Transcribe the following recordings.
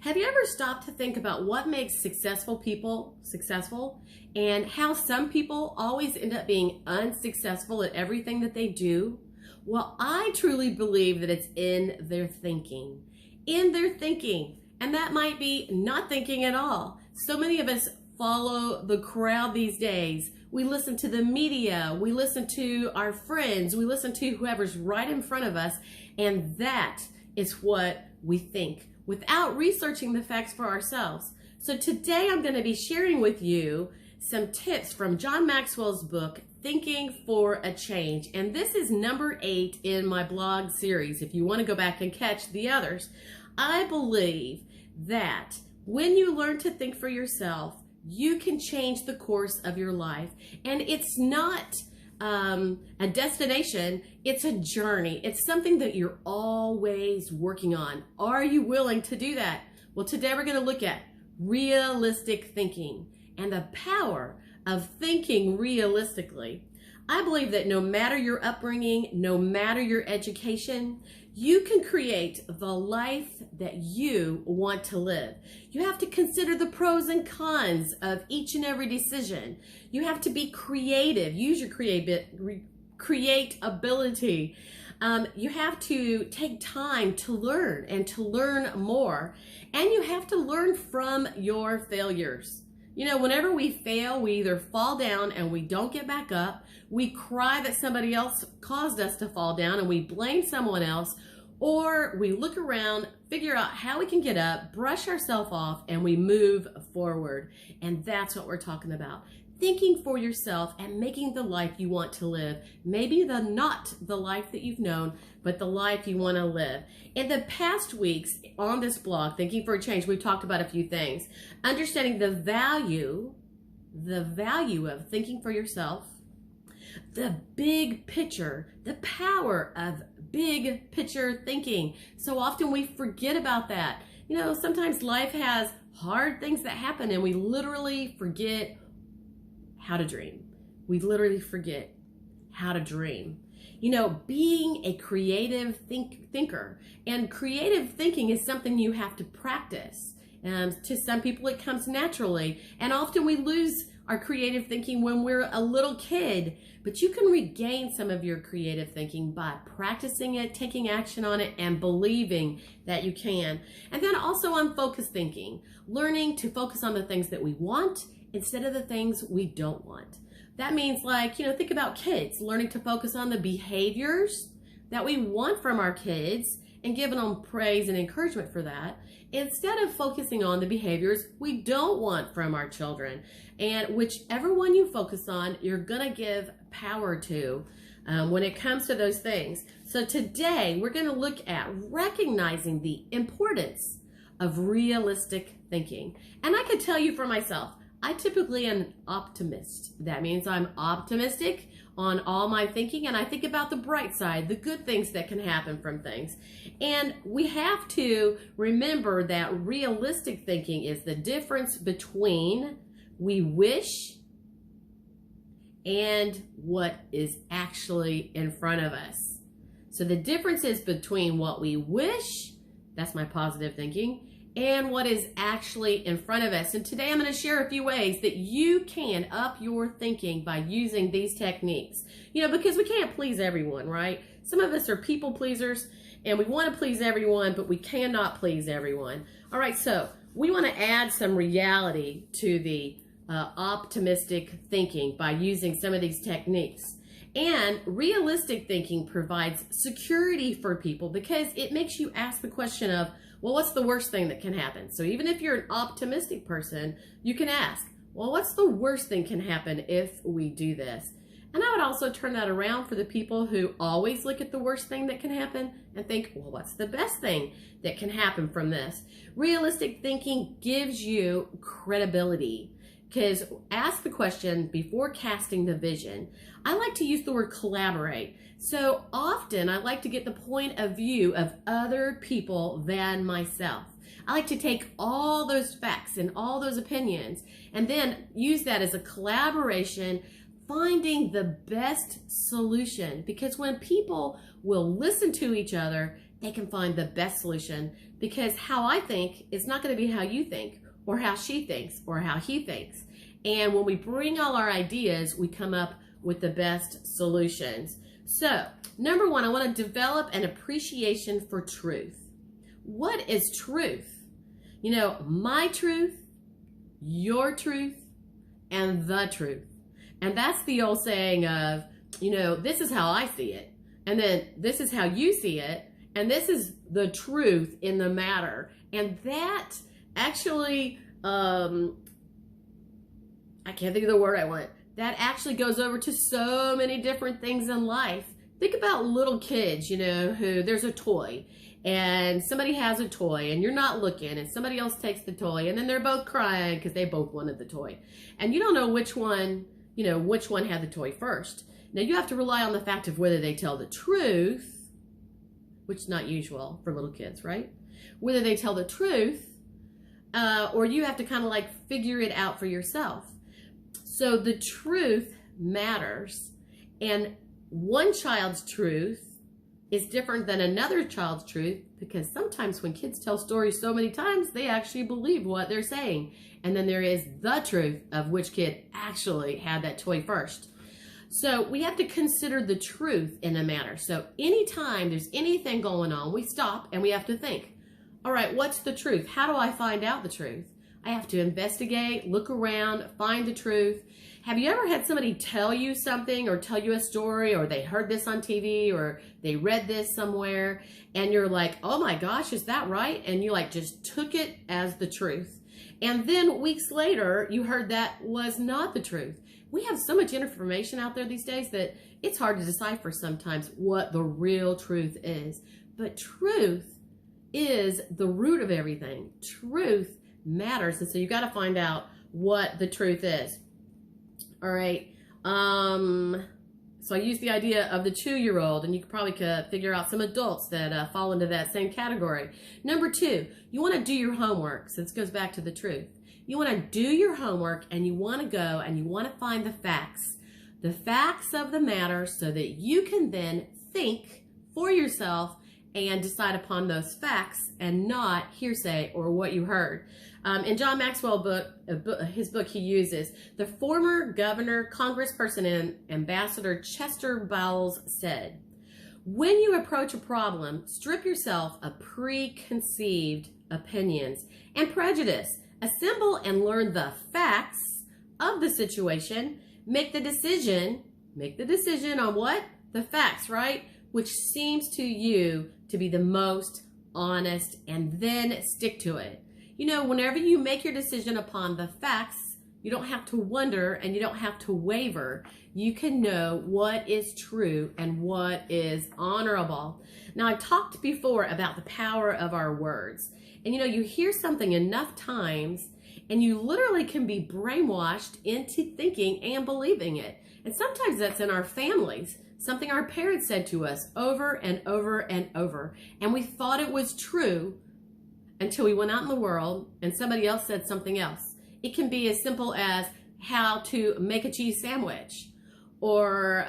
Have you ever stopped to think about what makes successful people successful and how some people always end up being unsuccessful at everything that they do? Well, I truly believe that it's in their thinking. In their thinking. And that might be not thinking at all. So many of us follow the crowd these days. We listen to the media, we listen to our friends, we listen to whoever's right in front of us, and that is what we think without researching the facts for ourselves. So today I'm going to be sharing with you some tips from John Maxwell's book, Thinking for a Change. And this is number 8 in my blog series. If you want to go back and catch the others, I believe that when you learn to think for yourself, you can change the course of your life. And it's not a destination, it's a journey. It's something that you're always working on. Are you willing to do that? Well, today we're going to look at realistic thinking and the power of thinking realistically. I believe that no matter your upbringing, no matter your education, you can create the life that you want to live. You have to consider the pros and cons of each and every decision. You have to be creative. Use your create ability. You have to take time to learn and to learn more. And you have to learn from your failures. You know, whenever we fail, we either fall down and we don't get back up, we cry that somebody else caused us to fall down and we blame someone else, or we look around, figure out how we can get up, brush ourselves off, and we move forward. And that's what we're talking about. Thinking for yourself and making the life you want to live. Maybe not the life that you've known, but the life you want to live. In the past weeks on this blog, Thinking for a Change, we've talked about a few things. Understanding the value of thinking for yourself, the big picture, the power of big picture thinking. So often we forget about that. You know, sometimes life has hard things that happen and we literally forget how to dream. We literally forget how to dream. You know, being a creative thinker, and creative thinking is something you have to practice. To some people it comes naturally, and often we lose our creative thinking when we're a little kid, but you can regain some of your creative thinking by practicing it, taking action on it, and believing that you can. And then also on focused thinking, learning to focus on the things that we want instead of the things we don't want. That means, like, you know, think about kids, learning to focus on the behaviors that we want from our kids and giving them praise and encouragement for that, instead of focusing on the behaviors we don't want from our children. And whichever one you focus on, you're gonna give power to when it comes to those things. So today we're gonna look at recognizing the importance of realistic thinking. And I could tell you for myself, I typically am an optimist. That means I'm optimistic on all my thinking, and I think about the bright side, the good things that can happen from things. And we have to remember that realistic thinking is the difference between we wish and what is actually in front of us. So the difference is between what we wish, that's my positive thinking, and what is actually in front of us. And today I'm going to share a few ways that you can up your thinking by using these techniques. You know, because we can't please everyone, right? Some of us are people pleasers and we want to please everyone, but we cannot please everyone. All right, so we want to add some reality to the optimistic thinking by using some of these techniques. And realistic thinking provides security for people because it makes you ask the question of, well, what's the worst thing that can happen? So even if you're an optimistic person, you can ask, well, what's the worst thing can happen if we do this? And I would also turn that around for the people who always look at the worst thing that can happen and think, well, what's the best thing that can happen from this? Realistic thinking gives you credibility. Because ask the question before casting the vision. I like to use the word collaborate. So often I like to get the point of view of other people than myself. I like to take all those facts and all those opinions and then use that as a collaboration, finding the best solution. Because when people will listen to each other, they can find the best solution, because how I think is not going to be how you think, or how she thinks, or how he thinks. And when we bring all our ideas, we come up with the best solutions. So, number one, I want to develop an appreciation for truth. What is truth? You know, my truth, your truth, and the truth. And that's the old saying of, you know, this is how I see it, and then this is how you see it, and this is the truth in the matter. And that actually, I can't think of the word I want. That actually goes over to so many different things in life. Think about little kids, you know, who there's a toy and somebody has a toy and you're not looking and somebody else takes the toy and then they're both crying because they both wanted the toy. And you don't know which one, you know, which one had the toy first. Now you have to rely on the fact of whether they tell the truth, which is not usual for little kids, right? Whether they tell the truth, or you have to kind of like figure it out for yourself. So the truth matters, and one child's truth is different than another child's truth, because sometimes when kids tell stories so many times, they actually believe what they're saying. And then there is the truth of which kid actually had that toy first. So we have to consider the truth in a matter. So anytime there's anything going on, we stop and we have to think, all right, what's the truth? How do I find out the truth? I have to investigate, look around, find the truth. Have you ever had somebody tell you something or tell you a story, or they heard this on TV or they read this somewhere and you're like, oh my gosh, is that right? And you like just took it as the truth. And then weeks later, you heard that was not the truth. We have so much information out there these days that it's hard to decipher sometimes what the real truth is. But truth is the root of everything. Truth matters, and so you got to find out what the truth is. All right. So I use the idea of the 2-year-old, and you probably could figure out some adults that fall into that same category. Number 2, you want to do your homework. So this goes back to the truth. You want to do your homework, and you want to go and you want to find the facts of the matter, so that you can then think for yourself and decide upon those facts and not hearsay or what you heard. In John Maxwell his book he uses, the former governor, congressperson, and ambassador Chester Bowles said, when you approach a problem, strip yourself of preconceived opinions and prejudice. Assemble and learn the facts of the situation. Make the decision on what? The facts, right? Which seems to you to be the most honest, and then stick to it. You know, whenever you make your decision upon the facts, you don't have to wonder and you don't have to waver. You can know what is true and what is honorable. Now, I talked before about the power of our words. And you know, you hear something enough times and you literally can be brainwashed into thinking and believing it. And sometimes that's in our families. Something our parents said to us over and over and over. And we thought it was true until we went out in the world and somebody else said something else. It can be as simple as how to make a cheese sandwich, or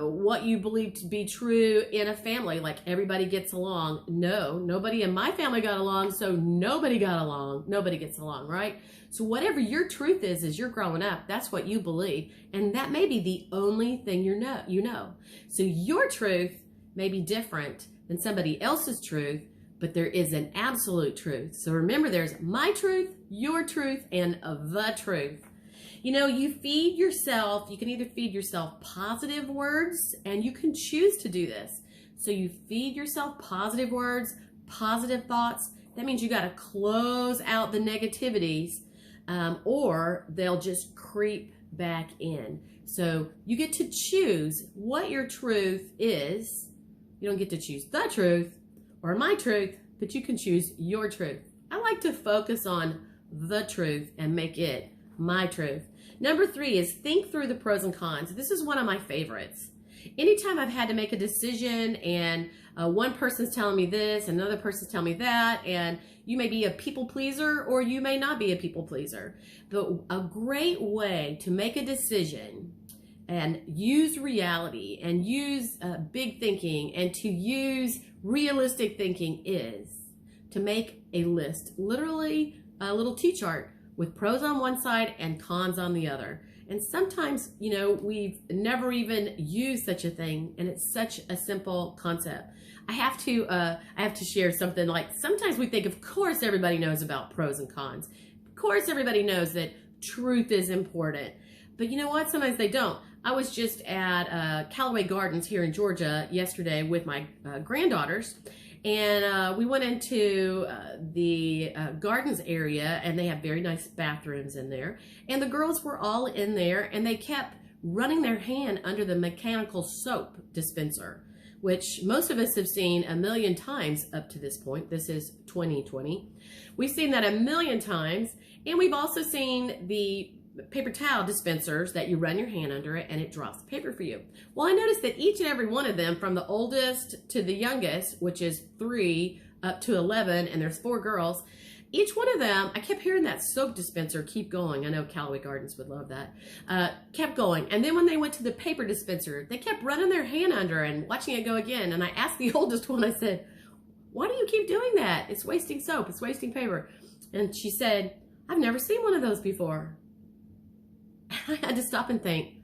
what you believe to be true in a family, like everybody gets along. No, nobody in my family got along, so nobody got along. Nobody gets along, right? So whatever your truth is as you're growing up, that's what you believe, and that may be the only thing you know. So your truth may be different than somebody else's truth, but there is an absolute truth. So remember, there's my truth, your truth, and the truth. You know, you feed yourself, you can either feed yourself positive words, and you can choose to do this. So you feed yourself positive words, positive thoughts. That means you got to close out the negativities, or they'll just creep back in. So you get to choose what your truth is. You don't get to choose the truth or my truth, but you can choose your truth. I like to focus on the truth and make it my truth. Number 3 is think through the pros and cons. This is one of my favorites. Anytime I've had to make a decision and one person's telling me this, another person's telling me that, and you may be a people pleaser or you may not be a people pleaser. But a great way to make a decision and use reality and use big thinking and to use realistic thinking is to make a list, literally a little T-chart with pros on one side and cons on the other. And sometimes, we've never even used such a thing, and it's such a simple concept. I have to share something. Like, sometimes we think, of course, everybody knows about pros and cons. Of course, everybody knows that truth is important. But you know what? Sometimes they don't. I was just at Callaway Gardens here in Georgia yesterday with my granddaughters. And we went into the gardens area, and they have very nice bathrooms in there. And the girls were all in there, and they kept running their hand under the mechanical soap dispenser, which most of us have seen a million times up to this point. This is 2020. We've seen that a million times, and we've also seen the paper towel dispensers that you run your hand under it and it drops paper for you. Well, I noticed that each and every one of them, from the oldest to the youngest, which is 3 up to 11, and there's 4 girls, each one of them, I kept hearing that soap dispenser keep going. I know Callaway Gardens would love that. Kept going. And then when they went to the paper dispenser, they kept running their hand under and watching it go again. And I asked the oldest one, I said, why do you keep doing that? It's wasting soap. It's wasting paper. And she said, I've never seen one of those before. I had to stop and think,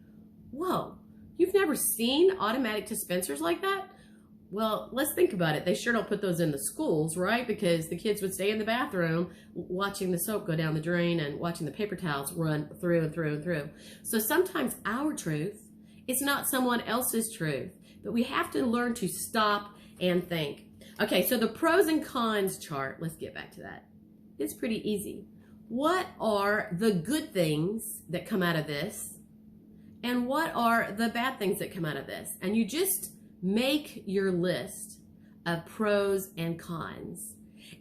whoa, you've never seen automatic dispensers like that? Well, let's think about it. They sure don't put those in the schools, right? Because the kids would stay in the bathroom watching the soap go down the drain and watching the paper towels run through and through and through. So sometimes our truth is not someone else's truth, but we have to learn to stop and think. Okay, so the pros and cons chart, let's get back to that. It's pretty easy. What are the good things that come out of this? And what are the bad things that come out of this? And you just make your list of pros and cons.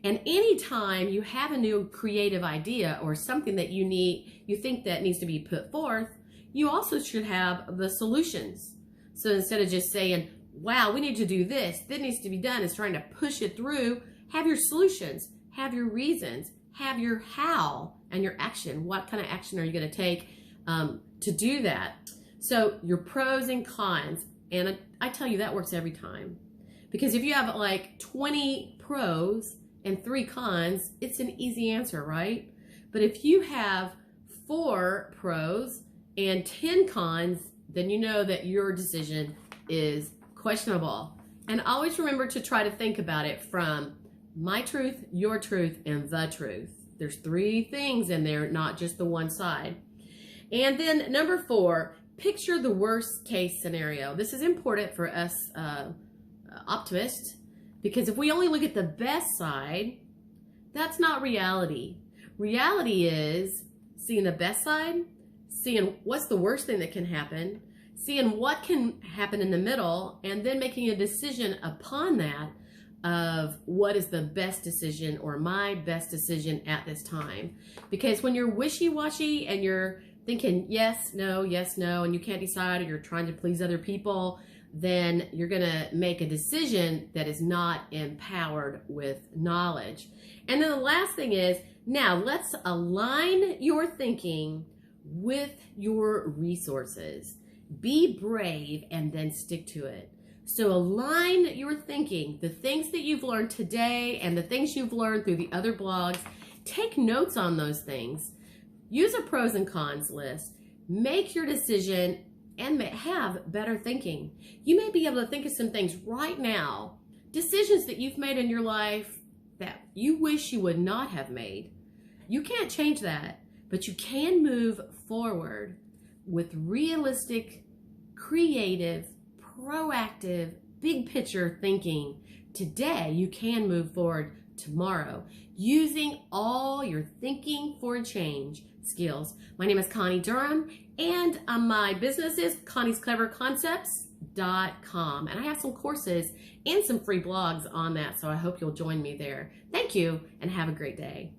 And anytime you have a new creative idea or something that you think that needs to be put forth, you also should have the solutions. So instead of just saying, wow, we need to do this needs to be done, is trying to push it through, have your solutions, have your reasons, have your how and your action. What kind of action are you going to take to do that? So your pros and cons, and I tell you that works every time. Because if you have like 20 pros and 3 cons, it's an easy answer, right? But if you have 4 pros and 10 cons, then you know that your decision is questionable. And always remember to try to think about it from my truth, your truth, and the truth. There's 3 things in there, not just the one side. And then number 4, picture the worst case scenario. This is important for us optimists, because if we only look at the best side, that's not reality. Reality is seeing the best side, seeing what's the worst thing that can happen, seeing what can happen in the middle, and then making a decision upon that of what is the best decision or my best decision at this time. Because when you're wishy-washy and you're thinking yes, no, and you can't decide, or you're trying to please other people, then you're going to make a decision that is not empowered with knowledge. And then the last thing is, now let's align your thinking with your resources. Be brave and then stick to it. So align your thinking, the things that you've learned today and the things you've learned through the other blogs. Take notes on those things. Use a pros and cons list. Make your decision and have better thinking. You may be able to think of some things right now, decisions that you've made in your life that you wish you would not have made. You can't change that, but you can move forward with realistic, creative, proactive, big picture thinking. Today, you can move forward tomorrow using all your thinking for change skills. My name is Connie Durham, and my business is Connie'sCleverConcepts.com, and I have some courses and some free blogs on that, so I hope you'll join me there. Thank you, and have a great day.